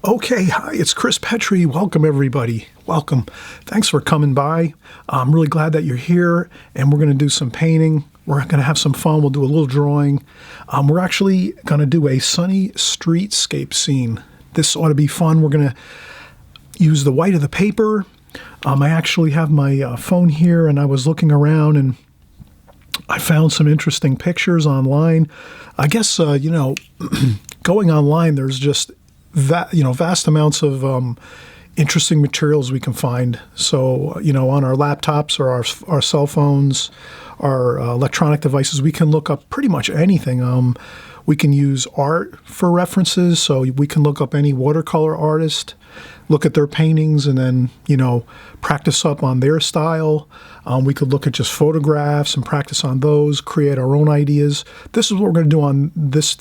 Okay, hi, it's Chris Petri. Welcome, everybody. Welcome. Thanks for coming by. I'm really glad that you're here, and we're going to do some painting. We're going to have some fun. We'll do a little drawing. We're actually going to do a sunny streetscape scene. This ought to be fun. We're going to use the white of the paper. I actually have my phone here, and I was looking around, and I found some interesting pictures online. I guess, going online, there's just vast amounts of interesting materials we can find. So, on our laptops or our cell phones, our electronic devices, we can look up pretty much anything. We can use art for references, so we can look up any watercolor artist, look at their paintings, and then, practice up on their style. We could look at just photographs and practice on those, create our own ideas. This is what we're going to do on this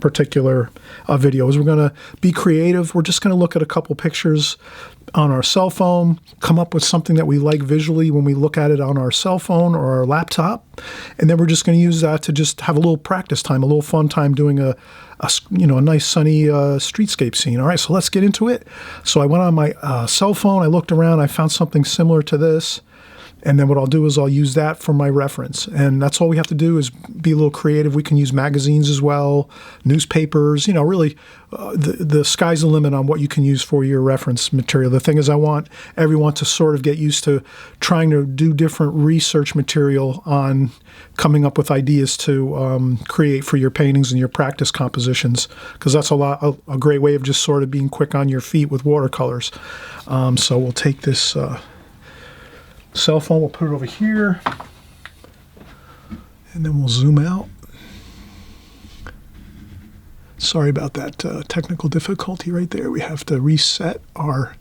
particular video, is we're going to be creative. We're just going to look at a couple pictures on our cell phone, come up with something that we like visually when we look at it on our cell phone or our laptop, and then we're just going to use that to just have a little practice time, a little fun time doing a nice sunny streetscape scene. All right, so let's get into it. So I went on my cell phone, I looked around, I found something similar to this, and then what I'll do is I'll use that for my reference. And that's all we have to do is be a little creative. We can use magazines as well, newspapers, really the sky's the limit on what you can use for your reference material. The thing is, I want everyone to sort of get used to trying to do different research material on coming up with ideas to create for your paintings and your practice compositions, because that's a great way of just sort of being quick on your feet with watercolors. So we'll take this cell phone, we'll put it over here, and then we'll zoom out. Sorry about that technical difficulty right there. We have to reset our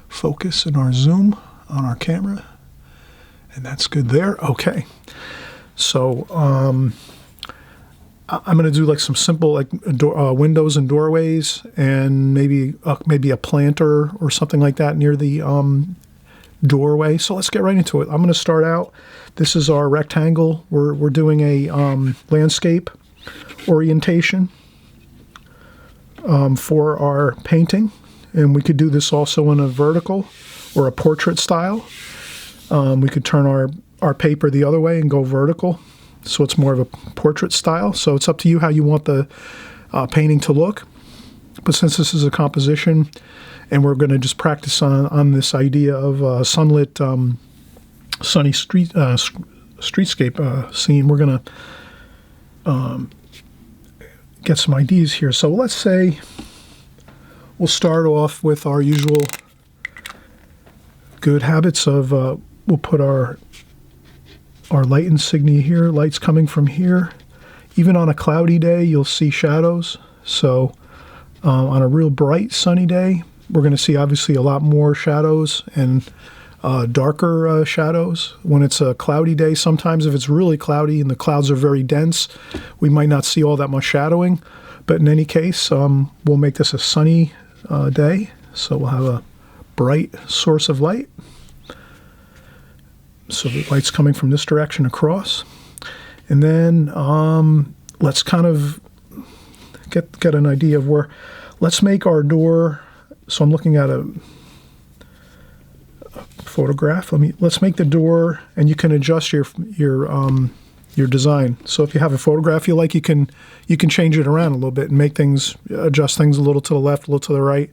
focus and our zoom on our camera, and that's good there. Okay, so I'm going to do like some simple windows and doorways, and maybe a planter or something like that near the doorway. So let's get right into it. I'm going to start out. This is our rectangle. We're doing a landscape orientation for our painting, and we could do this also in a vertical or a portrait style. We could turn our paper the other way and go vertical, so it's more of a portrait style. So it's up to you how you want the painting to look. But since this is a composition, and we're going to just practice on this idea of sunlit, sunny streetscape scene, we're going to get some ideas here. So let's say we'll start off with our usual good habits of we'll put our light insignia here, lights coming from here. Even on a cloudy day, you'll see shadows. So on a real bright sunny day, we're going to see obviously a lot more shadows and darker shadows. When it's a cloudy day, sometimes if it's really cloudy and the clouds are very dense, we might not see all that much shadowing. But in any case, we'll make this a sunny day. So we'll have a bright source of light. So the light's coming from this direction across. And then let's kind of get an idea of where, let's make our door. So I'm looking at a photograph. Let's make the door, and you can adjust your design. So if you have a photograph you like, you can change it around a little bit and adjust things a little to the left, a little to the right.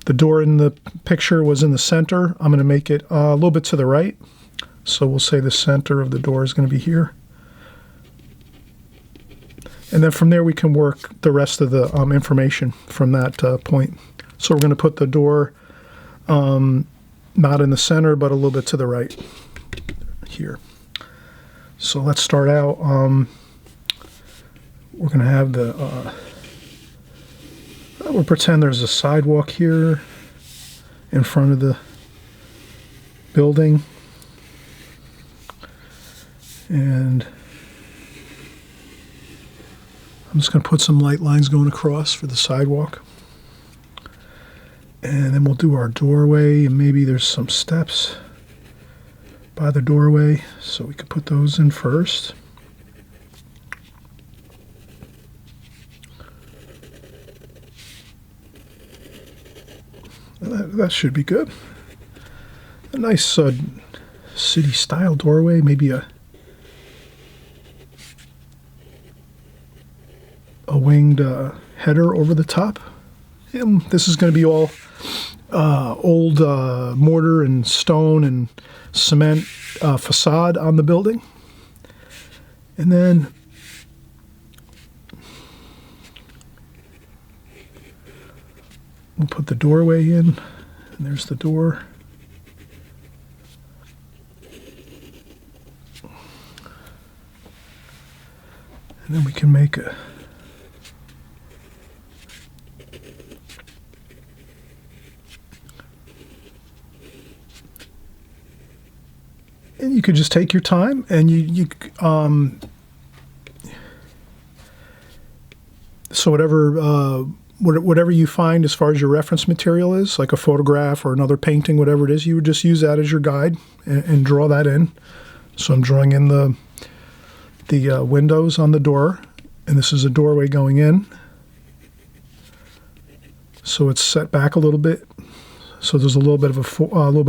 The door in the picture was in the center. I'm going to make it a little bit to the right. So we'll say the center of the door is going to be here. And then from there we can work the rest of the information from that point. So we're going to put the door not in the center, but a little bit to the right here. So let's start out. We're going to have we'll pretend there's a sidewalk here in front of the building. And I'm just going to put some light lines going across for the sidewalk. And then we'll do our doorway, and maybe there's some steps by the doorway, so we could put those in first. That should be good. A nice city-style doorway, maybe a winged header over the top. And this is going to be all old mortar and stone and cement facade on the building. And then we'll put the doorway in, and there's the door. And then we can make a and you could just take your time, and so whatever you find as far as your reference material is, like a photograph or another painting, whatever it is, you would just use that as your guide and draw that in. So I'm drawing in the windows on the door, and this is a doorway going in. So it's set back a little bit. So there's a little bit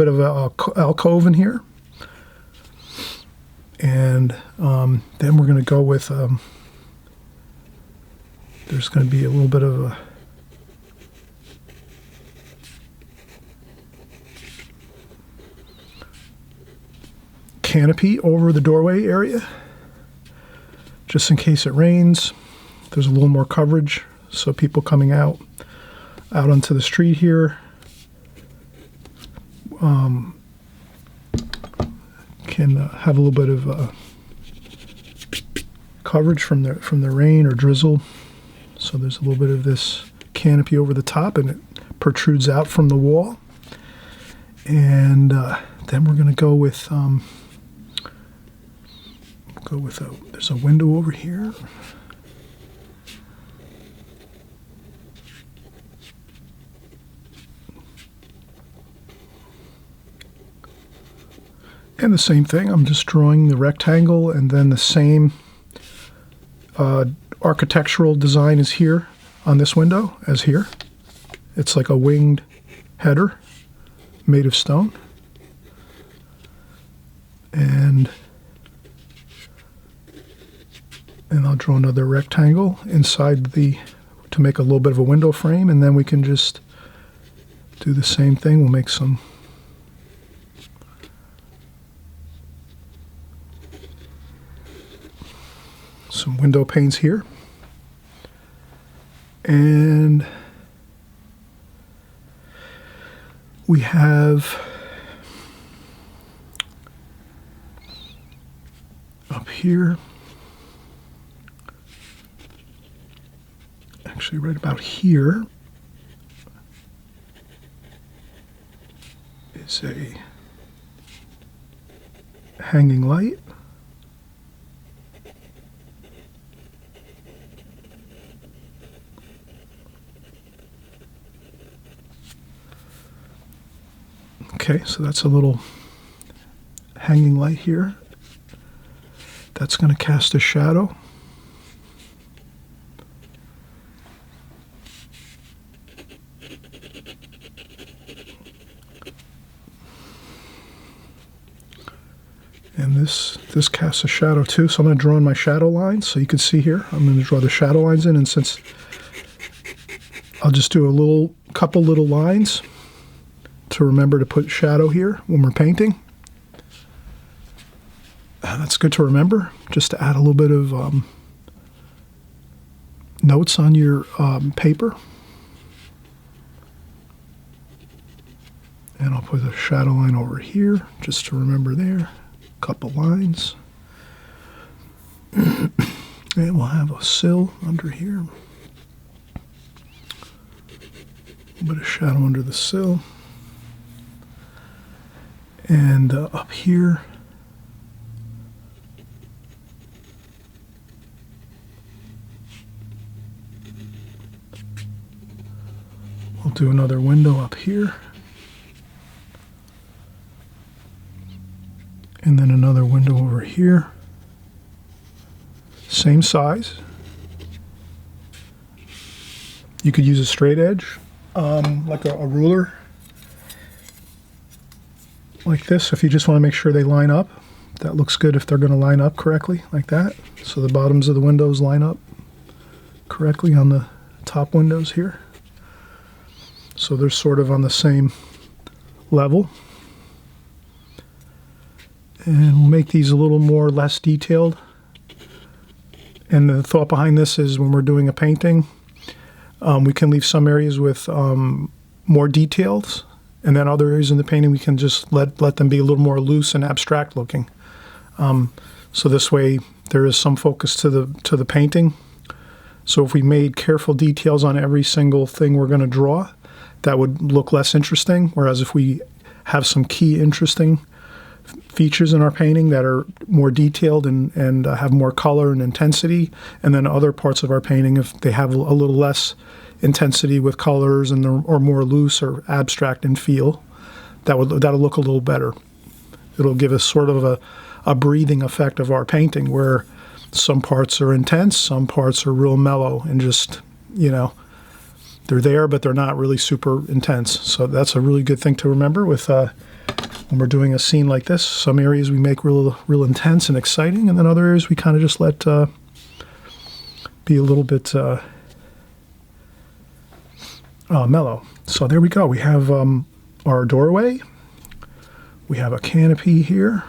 of a alcove in here. And then we're going to go with, there's going to be a little bit of a canopy over the doorway area, just in case it rains. There's a little more coverage, so people coming out onto the street here can have a little bit of coverage from the rain or drizzle. So there's a little bit of this canopy over the top, and it protrudes out from the wall. And then we're going to go with there's a window over here. And the same thing, I'm just drawing the rectangle, and then the same architectural design is here on this window as here. It's like a winged header made of stone. And I'll draw another rectangle inside to make a little bit of a window frame, and then we can just do the same thing. We'll make some window panes here. And we have up here, actually right about here, is a hanging light. Okay, so that's a little hanging light here. That's going to cast a shadow. And this casts a shadow too, so I'm going to draw in my shadow lines. So you can see here, I'm going to draw the shadow lines in, and since I'll just do a couple little lines to remember to put shadow here when we're painting. That's good to remember, just to add a little bit of notes on your paper. And I'll put a shadow line over here, just to remember there. Couple lines. And we'll have a sill under here. A bit of shadow under the sill. And up here, we'll do another window up here. And then another window over here. Same size. You could use a straight edge, like a ruler, like this if you just want to make sure they line up. That looks good if they're going to line up correctly, like that. So the bottoms of the windows line up correctly on the top windows here. So they're sort of on the same level. And we'll make these a little more less detailed. And the thought behind this is when we're doing a painting, we can leave some areas with more details, and then other areas in the painting we can just let them be a little more loose and abstract looking. So this way there is some focus to the painting. So if we made careful details on every single thing we're going to draw, that would look less interesting. Whereas if we have some key interesting features in our painting that are more detailed and have more color and intensity, and then other parts of our painting, if they have a little less intensity with colors and or more loose or abstract in feel, that'll look a little better. It'll give us sort of a breathing effect of our painting where some parts are intense, some parts are real mellow, and just, you know, they're there, but they're not really super intense. So that's a really good thing to remember with when we're doing a scene like this. Some areas we make real intense and exciting, and then other areas we kind of just let be a little bit mellow. So there we go. We have our doorway. We have a canopy here.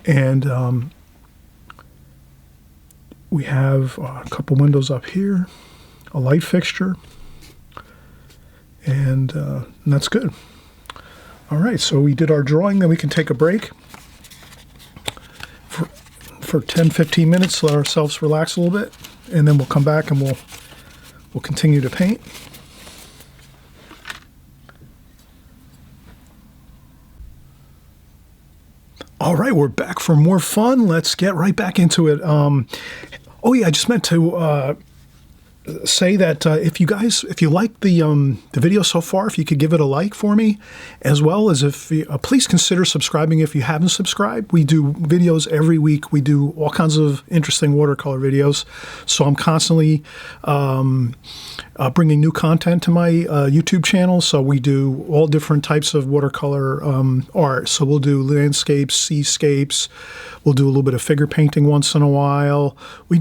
And we have a couple windows up here, a light fixture, and that's good. All right, so we did our drawing. Then we can take a break for 10-15 minutes, let ourselves relax a little bit, and then we'll come back and we'll continue to paint. All right, we're back for more fun. Let's get right back into it. Oh yeah, I just meant to say that if you like the video so far, if you could give it a like for me, as well as if please consider subscribing if you haven't subscribed. We do videos every week. We do all kinds of interesting watercolor videos. So I'm constantly bringing new content to my YouTube channel. So we do all different types of watercolor art. So we'll do landscapes, seascapes. We'll do a little bit of figure painting once in a while. We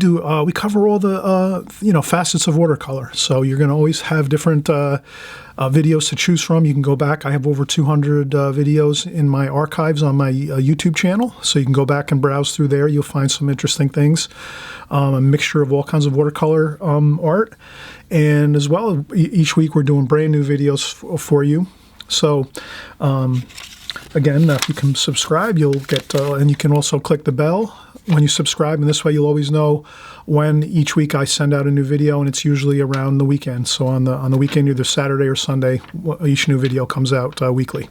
cover all the facets of watercolor. So you're going to always have different videos to choose from. You can go back. I have over 200 videos in my archives on my YouTube channel. So you can go back and browse through there. You'll find some interesting things. A mixture of all kinds of watercolor art. And as well, each week we're doing brand new videos for you. So again, if you can subscribe, you'll get, and you can also click the bell when you subscribe, and this way you'll always know when each week I send out a new video, and it's usually around the weekend. So on the weekend, either Saturday or Sunday, each new video comes out weekly.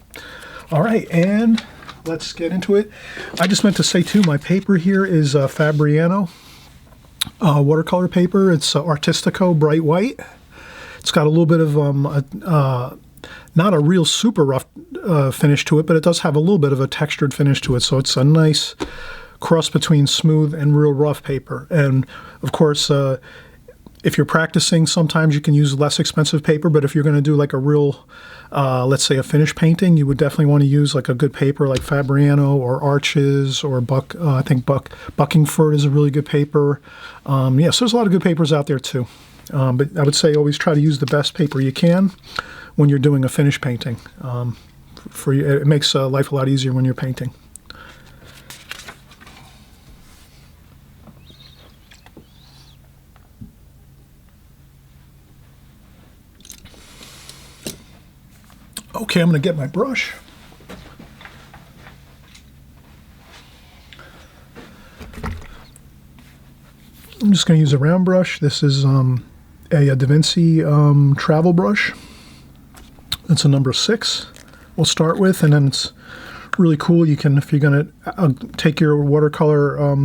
All right, and let's get into it. I just meant to say too, my paper here is Fabriano watercolor paper. It's Artistico Bright White. It's got a little bit of not a real super rough finish to it, but it does have a little bit of a textured finish to it. So it's a nice cross between smooth and real rough paper. And of course, if you're practicing, sometimes you can use less expensive paper, but if you're going to do like a real, let's say a finished painting, you would definitely want to use like a good paper like Fabriano or Arches or I think Buckingford is a really good paper. So there's a lot of good papers out there too. But I would say always try to use the best paper you can when you're doing a finished painting. It makes life a lot easier when you're painting. Okay, I'm going to get my brush. I'm just going to use a round brush. This is a Da Vinci travel brush. It's a number 6 we'll start with, and then it's really cool. You can, if you're going to take your watercolor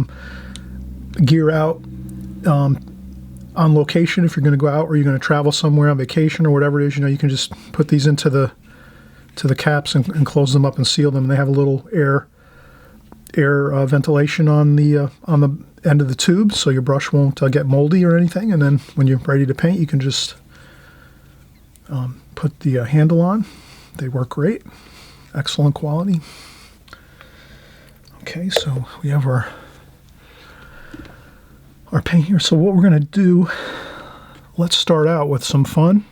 gear out on location, if you're going to go out or you're going to travel somewhere on vacation or whatever it is, you can just put these into the caps and close them up and seal them. And they have a little air ventilation on the end of the tube, so your brush won't get moldy or anything. And then when you're ready to paint, you can just put the handle on They work great. Excellent quality. Okay, so we have our paint here. So what we're going to do, let's start out with some fun.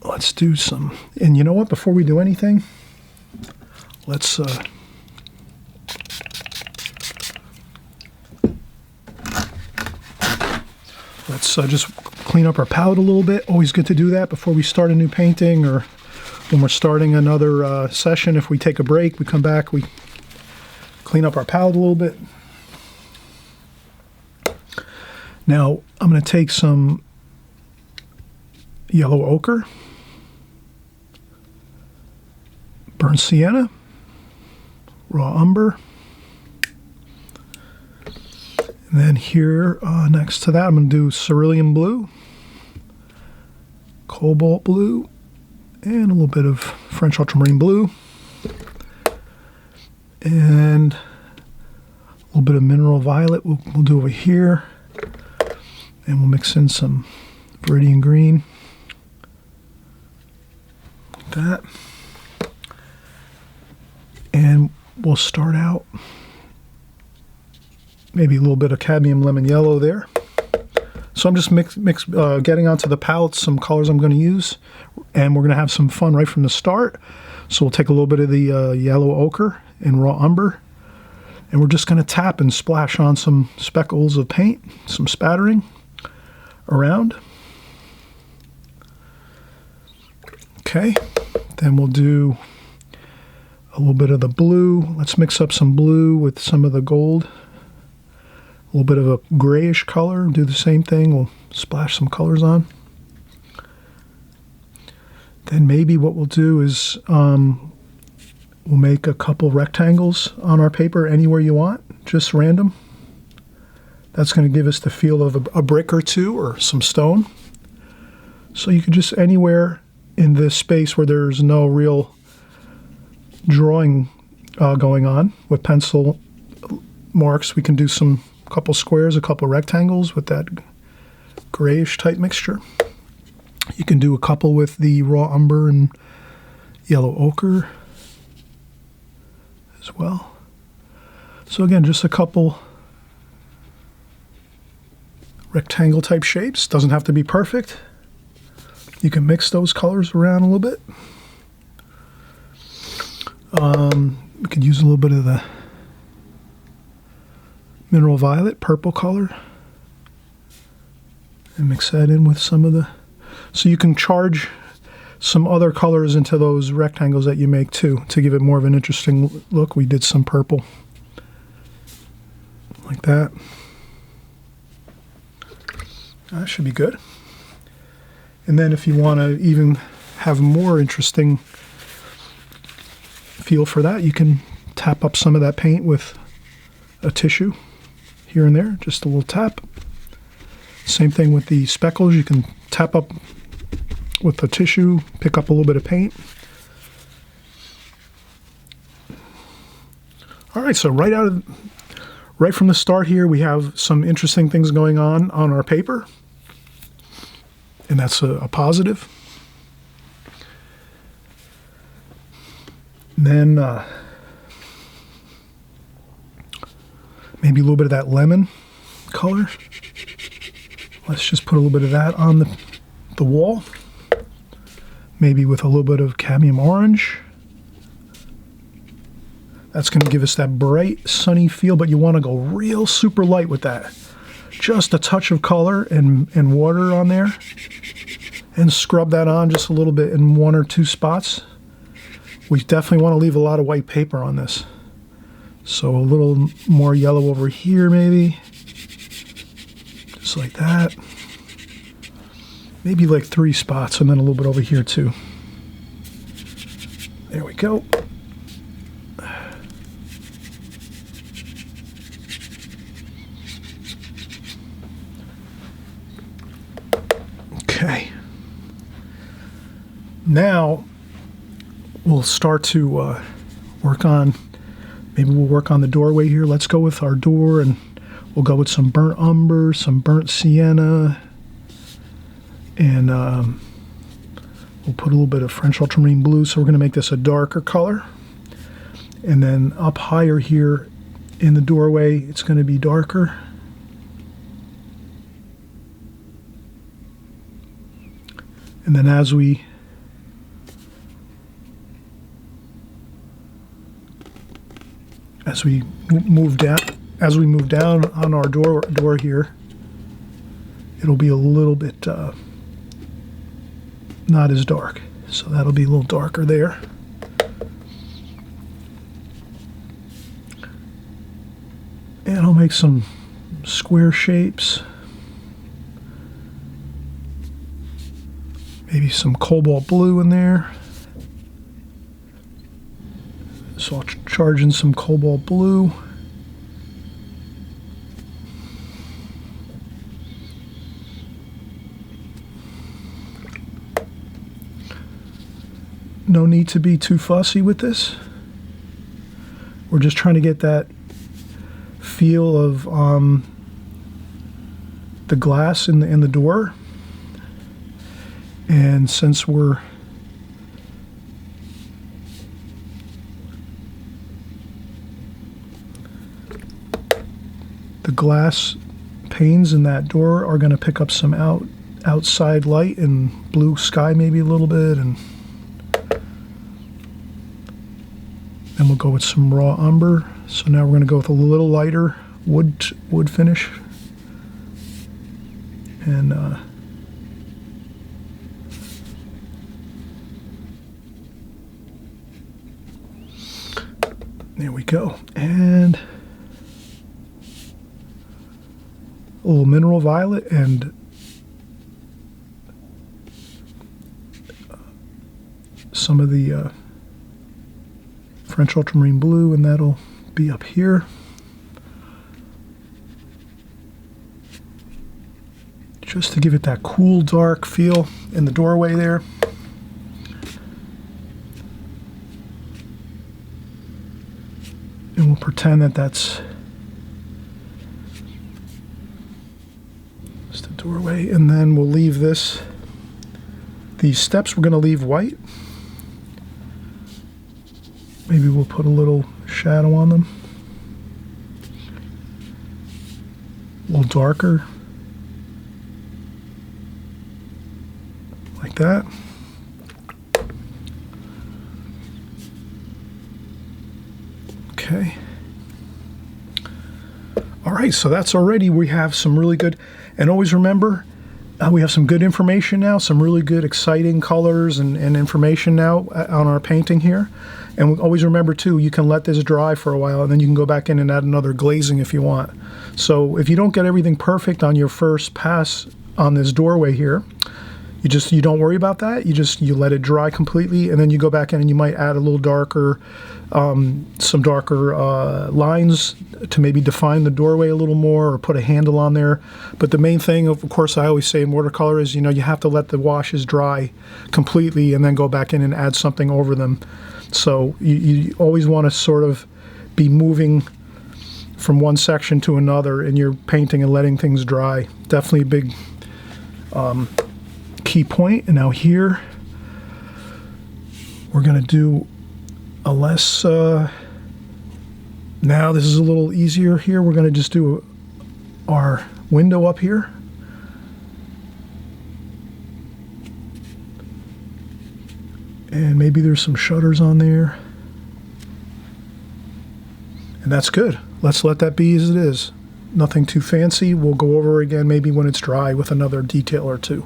Let's do some, and you know what, before we do anything, let's just clean up our palette a little bit. Always good to do that before we start a new painting, or when we're starting another session. If we take a break, we come back, we clean up our palette a little bit. Now, I'm going to take some yellow ochre, burnt sienna, raw umber, and then here next to that I'm going to do cerulean blue, cobalt blue, and a little bit of French ultramarine blue, and a little bit of mineral violet we'll do over here, and we'll mix in some viridian green, like that. And we'll start out maybe a little bit of cadmium lemon yellow there. So I'm just getting onto the palette some colors I'm going to use, and we're going to have some fun right from the start. So we'll take a little bit of the yellow ochre and raw umber, and we're just going to tap and splash on some speckles of paint, some spattering around. Okay, then we'll do a little bit of the blue. Let's mix up some blue with some of the gold. A little bit of a grayish color. Do the same thing. We'll splash some colors on. Then maybe what we'll do is we'll make a couple rectangles on our paper anywhere you want, just random. That's going to give us the feel of a brick or two or some stone. So you could just anywhere in this space where there's no real drawing going on with pencil marks, we can do some couple squares, a couple rectangles with that grayish type mixture. You can do a couple with the raw umber and yellow ochre as well. So again, just a couple rectangle type shapes. Doesn't have to be perfect. You can mix those colors around a little bit. We could use a little bit of the mineral violet, purple color, and mix that in with some of the, so you can charge some other colors into those rectangles that you make too, to give it more of an interesting look. We did some purple, like that. That should be good. And then if you want to even have more interesting feel for that, you can tap up some of that paint with a tissue here and there, just a little tap. Same thing with the speckles. You can tap up with the tissue, pick up a little bit of paint. All right, so right from the start here, we have some interesting things going on our paper, and that's a positive. And then maybe a little bit of that lemon color. Let's just put a little bit of that on the wall. Maybe with a little bit of cadmium orange. That's going to give us that bright, sunny feel, but you want to go real super light with that. Just a touch of color and water on there. And scrub that on just a little bit in one or two spots. We definitely want to leave a lot of white paper on this. So a little more yellow over here maybe. Just like that. Maybe like 3 spots, and then a little bit over here too. There we go. Okay. Now we'll start to work on, maybe we'll work on the doorway here. Let's go with our door, and we'll go with some burnt umber, some burnt sienna, and we'll We'll put a little bit of French ultramarine blue, so we're going to make this a darker color. And then up higher here in the doorway, it's going to be darker. And then as we move down on our door here, it'll be a little bit not as dark. So that'll be a little darker there. And I'll make some square shapes. Maybe some cobalt blue in there. So I'll charge in some cobalt blue. No need to be too fussy with this. We're just trying to get that feel of the glass in the door. And since the glass panes in that door are going to pick up some outside light and blue sky maybe a little bit, and then we'll go with some raw umber. So now we're going to go with a little lighter wood finish, and there we go. And a little mineral violet and some of the French ultramarine blue, and that'll be up here. Just to give it that cool, dark feel in the doorway there. And we'll pretend that that's the doorway, and then we'll leave these steps we're going to leave white. Maybe we'll put a little shadow on them. A little darker. Like that. Okay. All right, so that's already, we have some really good, and always remember, we have some good information now, some really good exciting colors and information now on our painting here. And always remember too, you can let this dry for a while and then you can go back in and add another glazing if you want. So if you don't get everything perfect on your first pass on this doorway here, you don't worry about that. You let it dry completely, and then you go back in and you might add a little darker, some darker lines to maybe define the doorway a little more, or put a handle on there. But the main thing, of course, I always say in watercolor is, you have to let the washes dry completely and then go back in and add something over them. So you always want to sort of be moving from one section to another in your painting and letting things dry. Definitely a big key point. And now here we're going to do a less, now this is a little easier here. We're going to just do our window up here. And maybe there's some shutters on there. And that's good. Let's let that be as it is. Nothing too fancy. We'll go over again maybe when it's dry with another detail or two.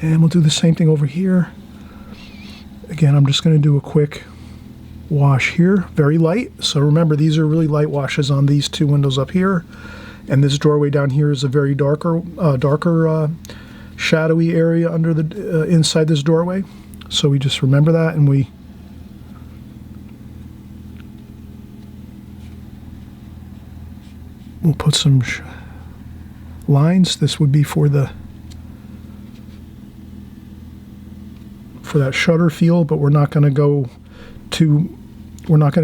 And we'll do the same thing over here. Again, I'm just going to do a quick wash here, very light. So remember, these are really light washes on these two windows up here. And this doorway down here is a very darker shadowy area under the inside this doorway. So we just remember that, and we'll put some lines. This would be for that shutter feel, but we're not going to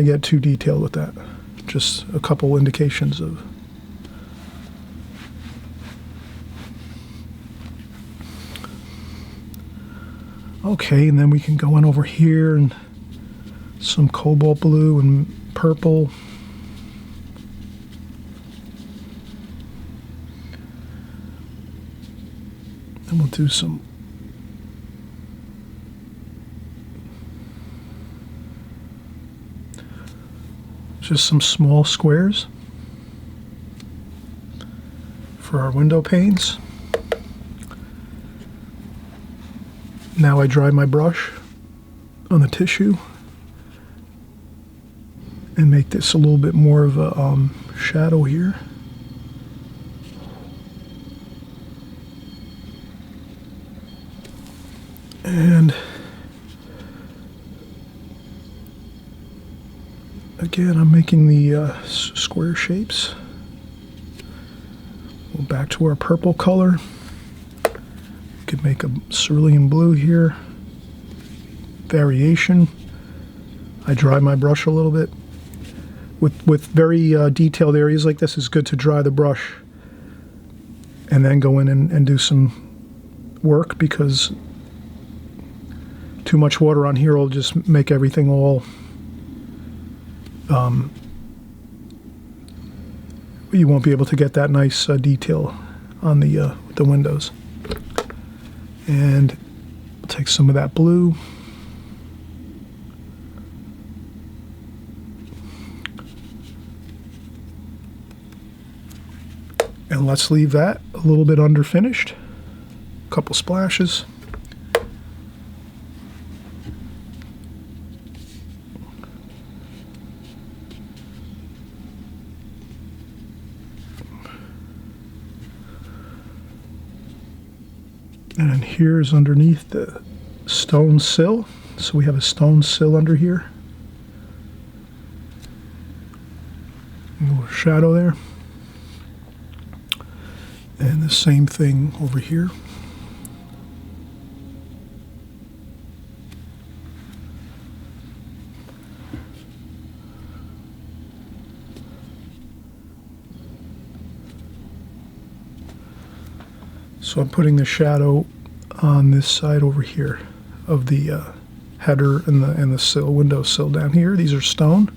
get too detailed with that. Just a couple indications of. Okay, and then we can go in over here and some cobalt blue and purple. And we'll do just some small squares for our window panes. Now I dry my brush on the tissue and make this a little bit more of a shadow here. And again, I'm making the square shapes. Go back to our purple color. We could make a cerulean blue here. Variation. I dry my brush a little bit. With very detailed areas like this, it's good to dry the brush and then go in and do some work, because too much water on here will just make everything all you won't be able to get that nice detail on the windows. And we'll take some of that blue. And let's leave that a little bit underfinished. A couple splashes. And here's underneath the stone sill. So we have a stone sill under here. A little shadow there. And the same thing over here. So I'm putting the shadow on this side over here of the header and the sill, window sill down here. These are stone.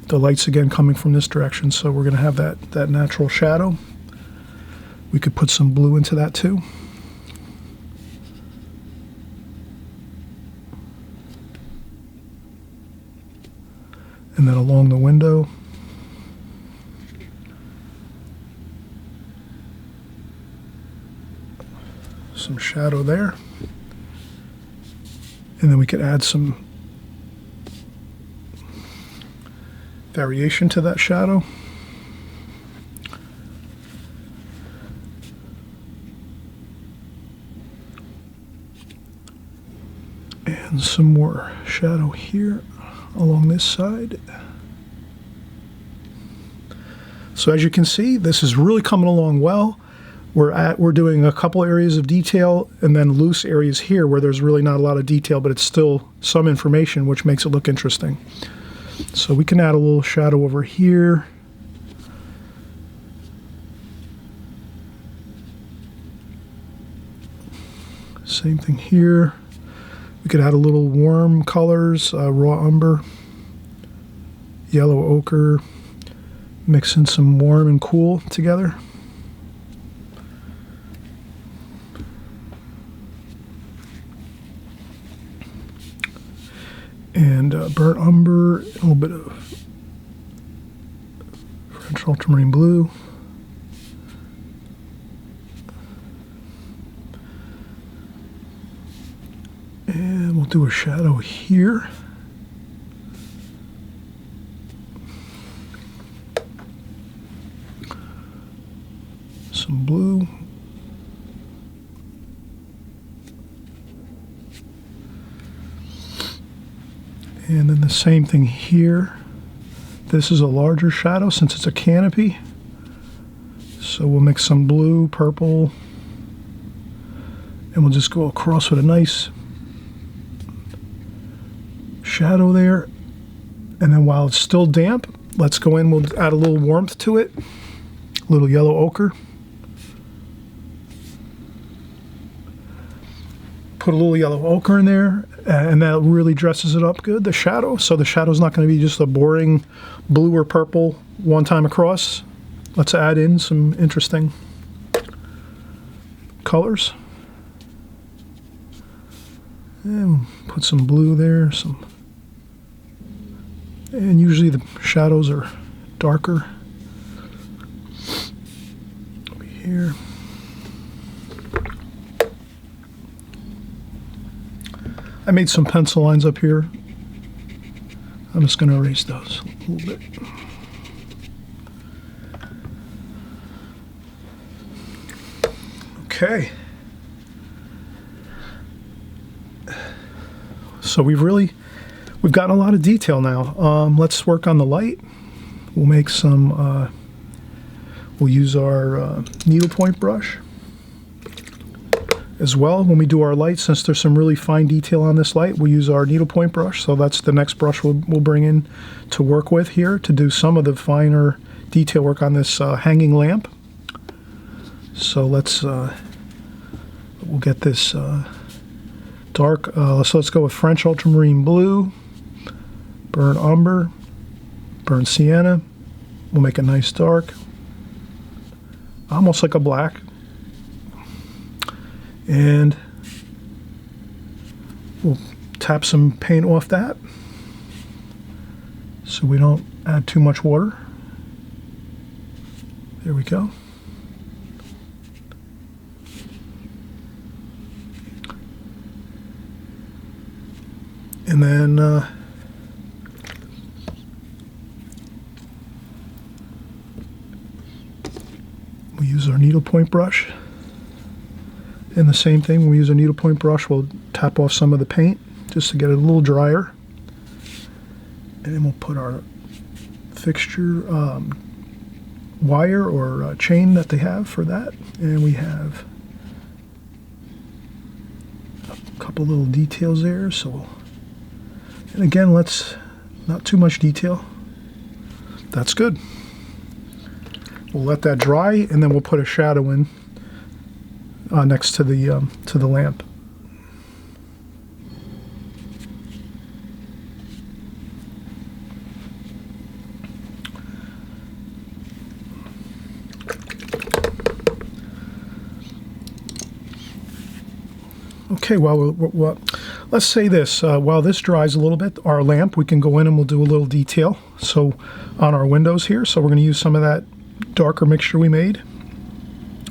The light's again coming from this direction, so we're going to have that natural shadow. We could put some blue into that too. And then along the window, some shadow there. And then we could add some variation to that shadow. And some more shadow here along this side. So as you can see, this is really coming along well. We're doing a couple areas of detail and then loose areas here where there's really not a lot of detail, but it's still some information, which makes it look interesting. So we can add a little shadow over here. Same thing here. We could add a little warm colors, raw umber, yellow ochre, mix in some warm and cool together. And burnt umber, a little bit of French ultramarine blue. And we'll do a shadow here. Some blue. And then the same thing here. This is a larger shadow since it's a canopy. So we'll mix some blue, purple, and we'll just go across with a nice shadow there. And then while it's still damp, let's go in, we'll add a little warmth to it. A little yellow ochre. put a little yellow ochre in there, and that really dresses it up good, the shadow. So the shadow's not going to be just a boring blue or purple one time across. Let's add in some interesting colors. And put some blue there, and usually the shadows are darker. Over here. I made some pencil lines up here. I'm just going to erase those a little bit. Okay. So we've gotten a lot of detail now. Let's work on the light. We'll make some, we'll use our needlepoint brush as well. When we do our light, since there's some really fine detail on this light, we'll use our needlepoint brush. So that's the next brush we'll bring in to work with here to do some of the finer detail work on this hanging lamp. So we'll get this dark, so let's go with French ultramarine blue, burnt umber, burnt sienna. We'll make a nice dark, almost like a black. And we'll tap some paint off that so we don't add too much water. There we go. And then we use our needlepoint brush. And the same thing, when we use a needlepoint brush, we'll tap off some of the paint just to get it a little drier. And then we'll put our fixture wire or chain that they have for that. And we have a couple little details there. So, and again, not too much detail. That's good. We'll let that dry, and then we'll put a shadow in next to the lamp. Okay, well, let's say this. While this dries a little bit, our lamp, we can go in and we'll do a little detail. So on our windows here, so we're going to use some of that darker mixture we made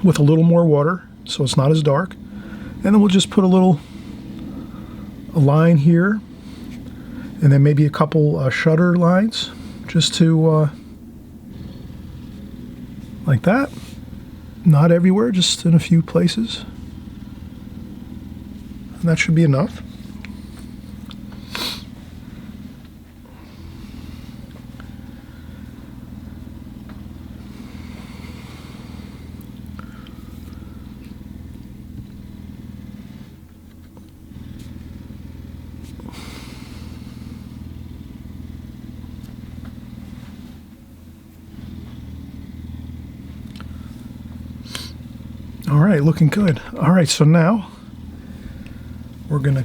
with a little more water, so it's not as dark. And then we'll just put a line here, and then maybe a couple shutter lines, just to like that. Not everywhere, just in a few places. And that should be enough. All right, looking good. All right, so now we'll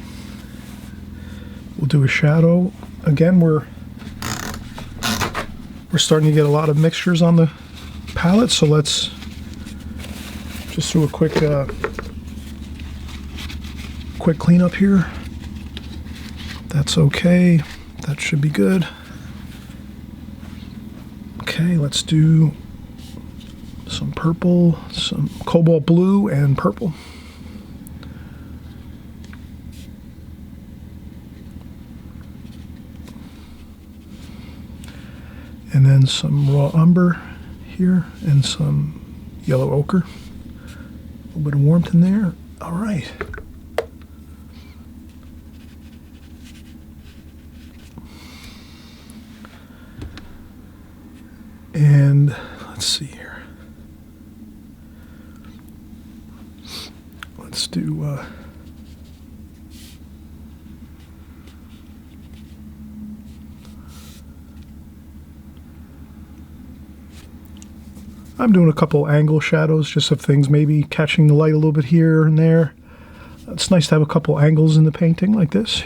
do a shadow. Again, we're starting to get a lot of mixtures on the palette, so let's just do a quick cleanup here. That's okay. That should be good. Okay, let's do some purple, some cobalt blue, and purple. And then some raw umber here and some yellow ochre. A little bit of warmth in there. All right. And let's see here. Let's do I'm doing a couple angle shadows, just of things maybe catching the light a little bit here and there. It's nice to have a couple angles in the painting like this.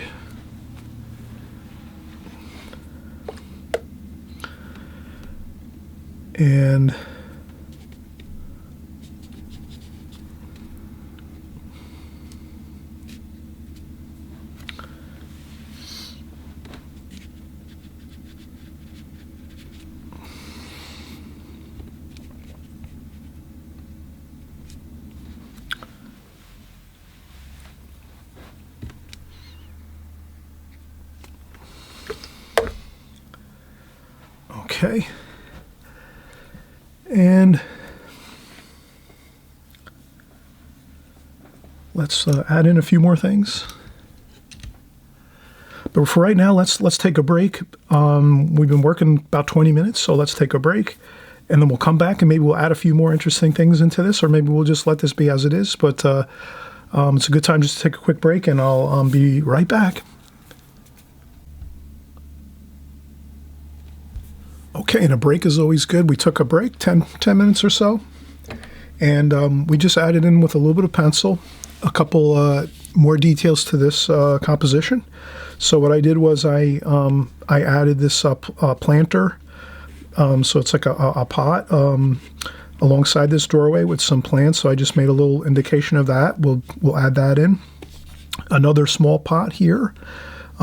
And okay. And let's add in a few more things. But for right now, let's take a break. We've been working about 20 minutes, so let's take a break. And then we'll come back and maybe we'll add a few more interesting things into this, or maybe we'll just let this be as it is. But it's a good time just to take a quick break, and I'll be right back. Okay, and a break is always good. We took a break, 10 minutes or so, and we just added in with a little bit of pencil a couple more details to this composition. So what I did was I added this planter, so it's like a pot alongside this doorway with some plants. So I just made a little indication of that. We'll add that in. Another small pot here.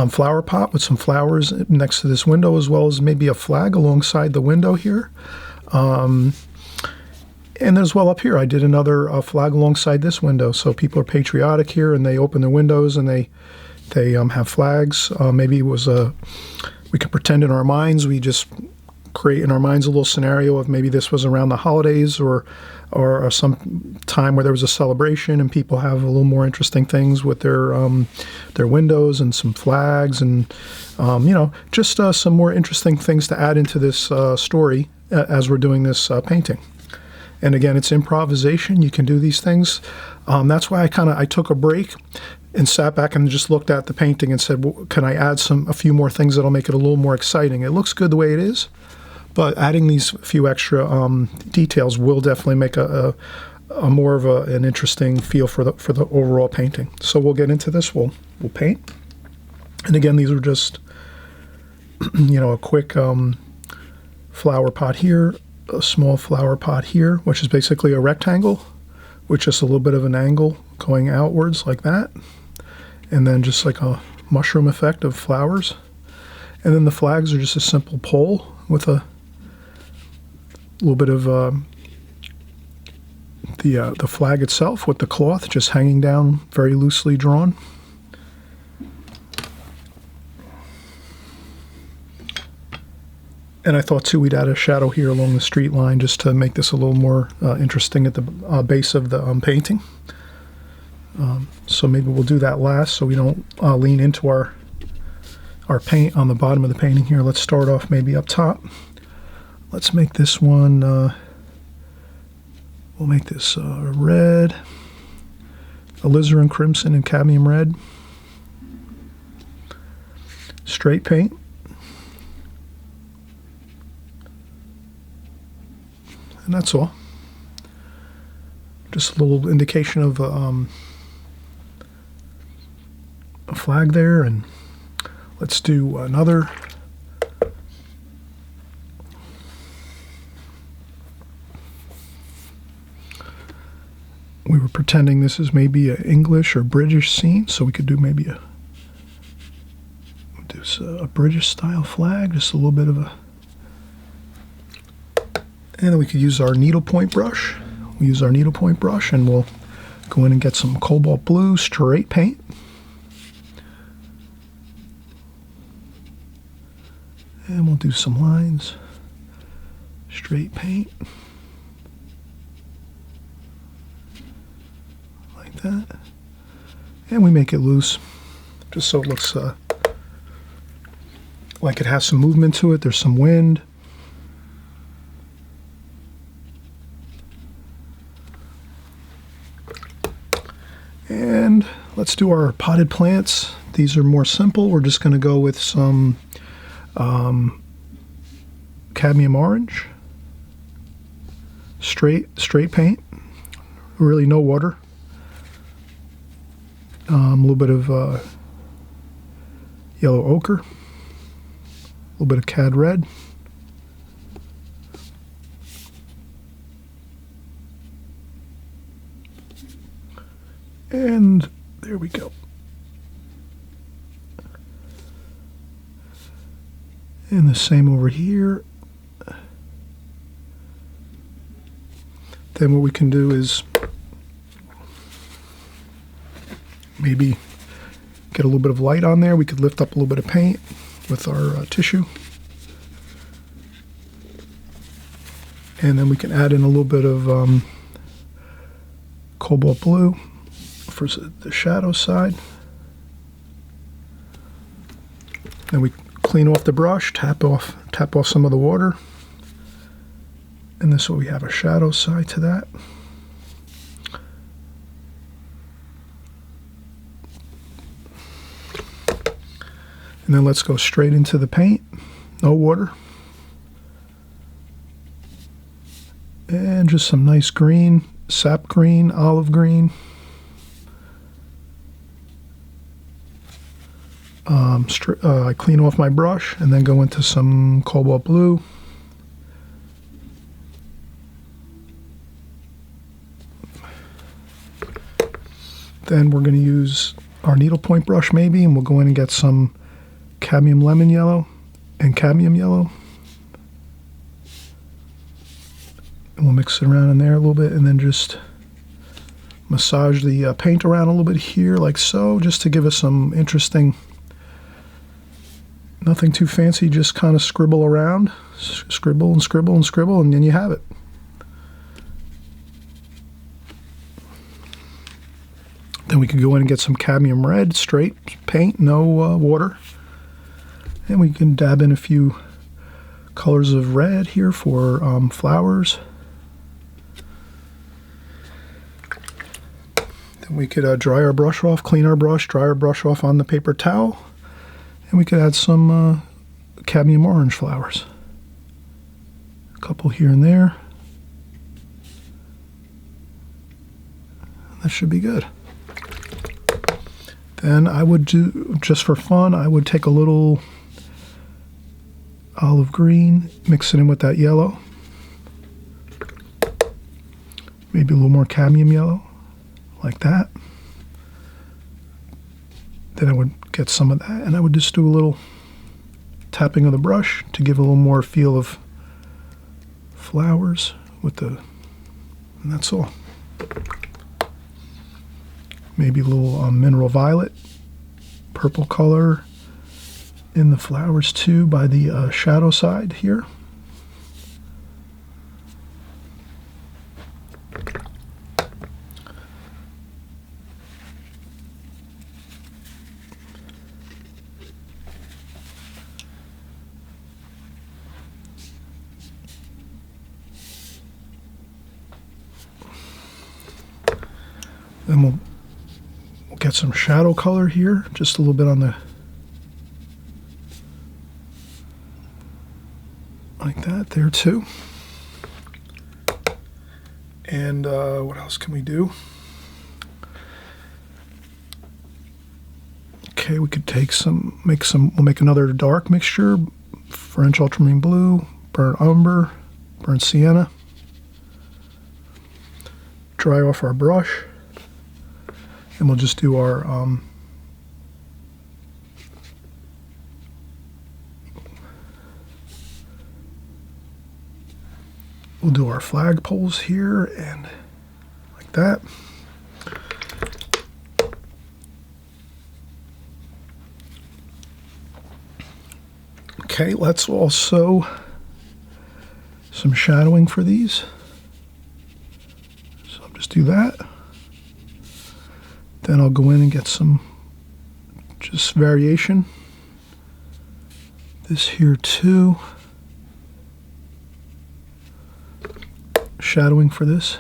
Flower pot with some flowers next to this window, as well as maybe a flag alongside the window here. And as well up here, I did another flag alongside this window. So people are patriotic here, and they open their windows and they have flags. Maybe it was we could pretend in our minds, we just create in our minds a little scenario of maybe this was around the holidays or some time where there was a celebration and people have a little more interesting things with their windows and some flags and just some more interesting things to add into this story as we're doing this painting. And again, it's improvisation. You can do these things. That's why I took a break and sat back and just looked at the painting and said, well, can I add a few more things that'll make it a little more exciting? It looks good the way it is, but adding these few extra details will definitely make a more of an interesting feel for the overall painting. So we'll get into this. We'll paint. And again, these are just a quick flower pot here, a small flower pot here, which is basically a rectangle with just a little bit of an angle going outwards like that, and then just like a mushroom effect of flowers. And then the flags are just a simple pole with a little bit of the flag itself with the cloth just hanging down, very loosely drawn. And I thought too we'd add a shadow here along the street line just to make this a little more interesting at the base of the painting. So maybe we'll do that last so we don't lean into our paint on the bottom of the painting here. Let's start off maybe up top. Let's make this one, we'll make this red, alizarin crimson and cadmium red. Straight paint. And that's all. Just a little indication of a flag there. And let's do another. We were pretending this is maybe an English or British scene, so we could do maybe a British style flag, just a little bit of a. And then we could use our needlepoint brush. We'll use our needlepoint brush and we'll go in and get some cobalt blue straight paint. And we'll do some lines. Straight paint. Like that. And we make it loose, just so it looks like it has some movement to it. There's some wind. And let's do our potted plants. These are more simple. We're just going to go with some cadmium orange, straight paint, really no water. A little bit of yellow ochre, a little bit of cad red, and there we go. And the same over here. Then what we can do is maybe get a little bit of light on there. We could lift up a little bit of paint with our tissue. And then we can add in a little bit of cobalt blue for the shadow side. Then we clean off the brush, tap off some of the water. And this way we have a shadow side to that. And then let's go straight into the paint, no water. And just some nice green, sap green, olive green. I clean off my brush and then go into some cobalt blue. Then we're going to use our needlepoint brush maybe, and we'll go in and get some cadmium lemon yellow and cadmium yellow. And we'll mix it around in there a little bit and then just massage the paint around a little bit here like so, just to give us some interesting, nothing too fancy, just kind of scribble around, scribble and scribble and scribble, and then you have it. Then we can go in and get some cadmium red, straight paint, no water. And we can dab in a few colors of red here for flowers. Then we could dry our brush off, clean our brush, dry our brush off on the paper towel. And we could add some cadmium orange flowers. A couple here and there. That should be good. Then I would do, just for fun, I would take a little olive green, mix it in with that yellow. Maybe a little more cadmium yellow, like that. Then I would get some of that, and I would just do a little tapping of the brush to give a little more feel of flowers with the, and that's all. Maybe a little mineral violet, purple color in the flowers too by the shadow side here. Then we'll get some shadow color here, just a little bit on the, like that there too. And what else can we do? Okay, we could take some, we'll make another dark mixture, French ultramarine blue, burnt umber, burnt sienna. Dry off our brush. And we'll just do our we'll do our flagpoles here and like that. Okay, let's also some shadowing for these. So I'll just do that. Then I'll go in and get some just variation. This here too. Shadowing for this.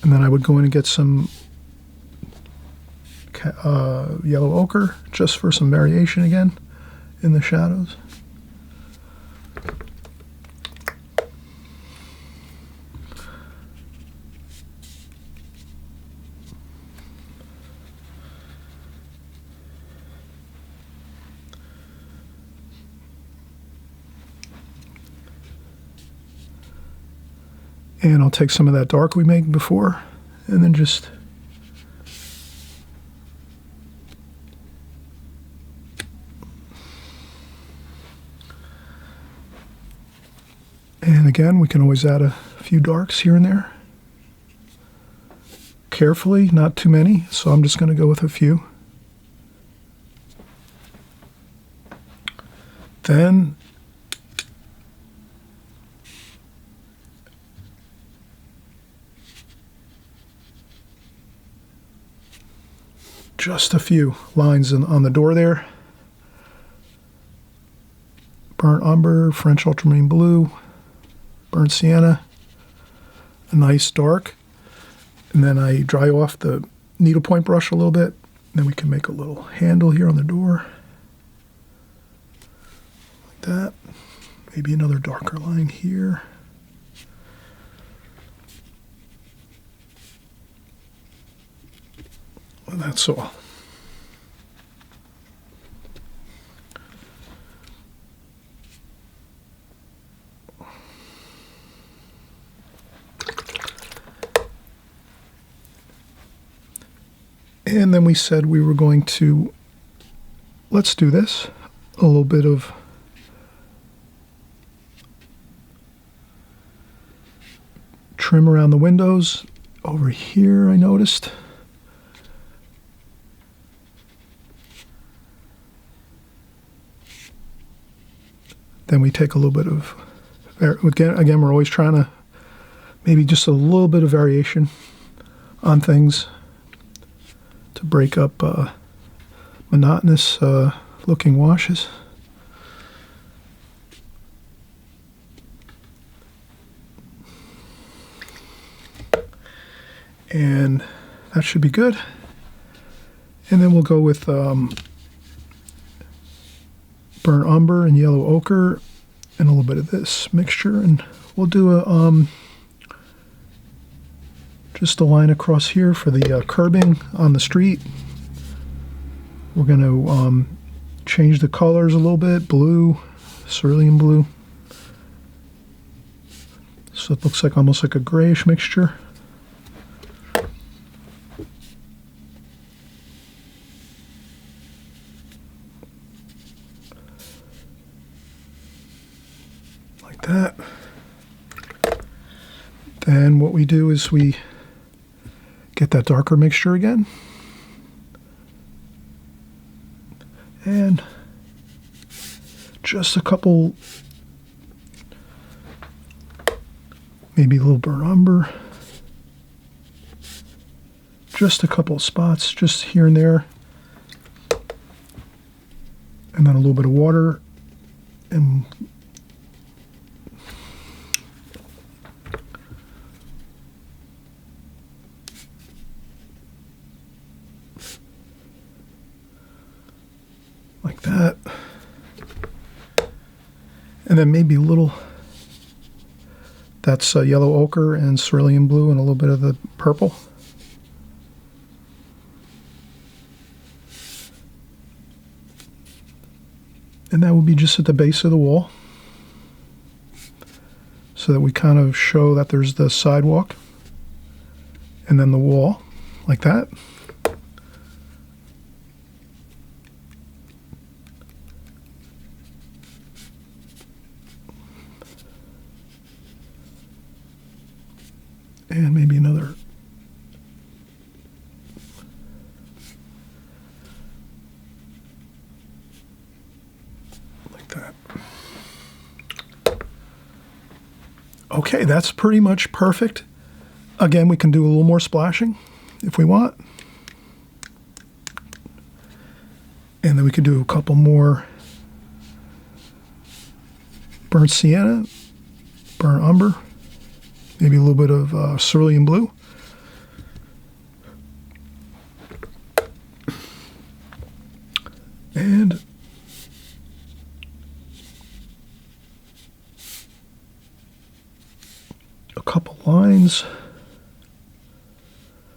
And then I would go in and get some yellow ochre just for some variation again in the shadows. And I'll take some of that dark we made before and then just and again, we can always add a few darks here and there. Carefully, not too many, so I'm just going to go with a few. Then just a few lines on the door there. Burnt umber, French ultramarine blue, burnt sienna, a nice dark. And then I dry off the needlepoint brush a little bit. Then we can make a little handle here on the door. Like that. Maybe another darker line here. And that's all. And then we said we were going to, let's do this, a little bit of trim around the windows. Over here I noticed. Then we take a little bit of, again we're always trying to maybe just a little bit of variation on things to break up monotonous looking washes. And that should be good. And then we'll go with burnt umber and yellow ochre and a little bit of this mixture, and we'll do a just a line across here for the curbing on the street. We're going to change the colors a little bit, blue, cerulean blue, so it looks like almost like a grayish mixture. Like that. Then what we do is we get that darker mixture again. And just a couple, maybe a little burnt umber. Just a couple of spots, just here and there. And then a little bit of water and like that. And then maybe a little, that's yellow ochre and cerulean blue and a little bit of the purple. And that will be just at the base of the wall, so that we kind of show that there's the sidewalk and then the wall, like that. And maybe another. Like that. Okay, that's pretty much perfect. Again, we can do a little more splashing if we want. And then we could do a couple more burnt sienna, burnt umber. Maybe a little bit of cerulean blue. And a couple lines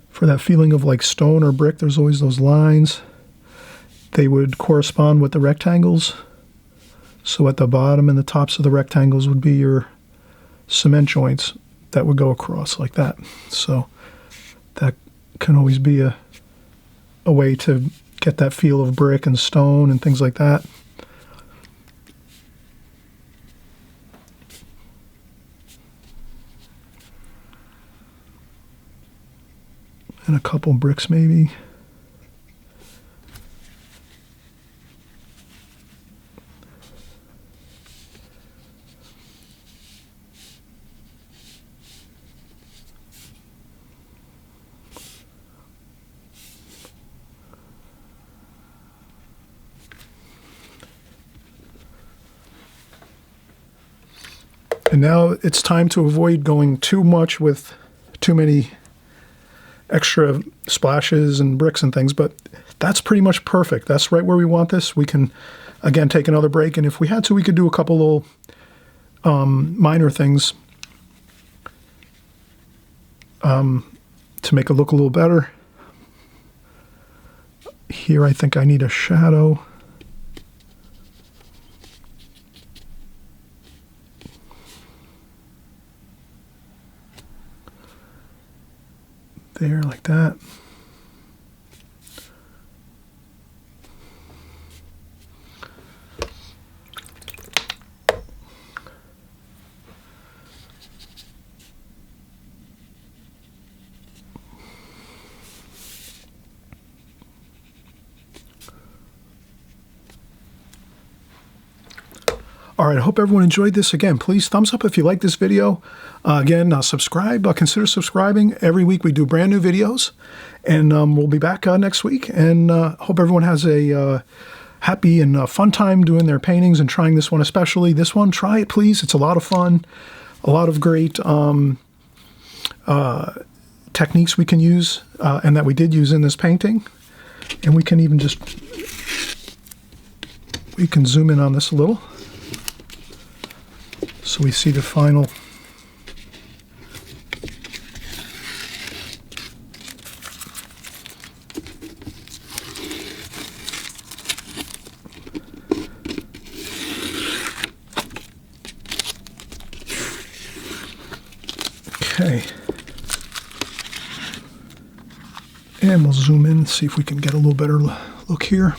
for that feeling of like stone or brick. There's always those lines. They would correspond with the rectangles. So at the bottom and the tops of the rectangles would be your cement joints. that would go across like that. So that can always be a way to get that feel of brick and stone and things like that. And a couple bricks maybe. And now it's time to avoid going too much with too many extra splashes and bricks and things, but that's pretty much perfect. That's right where we want this. We can, again, take another break, and if we had to, we could do a couple little minor things to make it look a little better. Here I think I need a shadow. There, like that. All right, I hope everyone enjoyed this. Again, please thumbs up if you like this video. Again, subscribe. Consider subscribing. Every week we do brand new videos, and we'll be back next week. And hope everyone has a happy and fun time doing their paintings and trying this one especially. This one, try it, please. It's a lot of fun. A lot of great techniques we can use and that we did use in this painting. And we can even we can zoom in on this a little, so we see the final. Okay. And we'll zoom in and see if we can get a little better look here.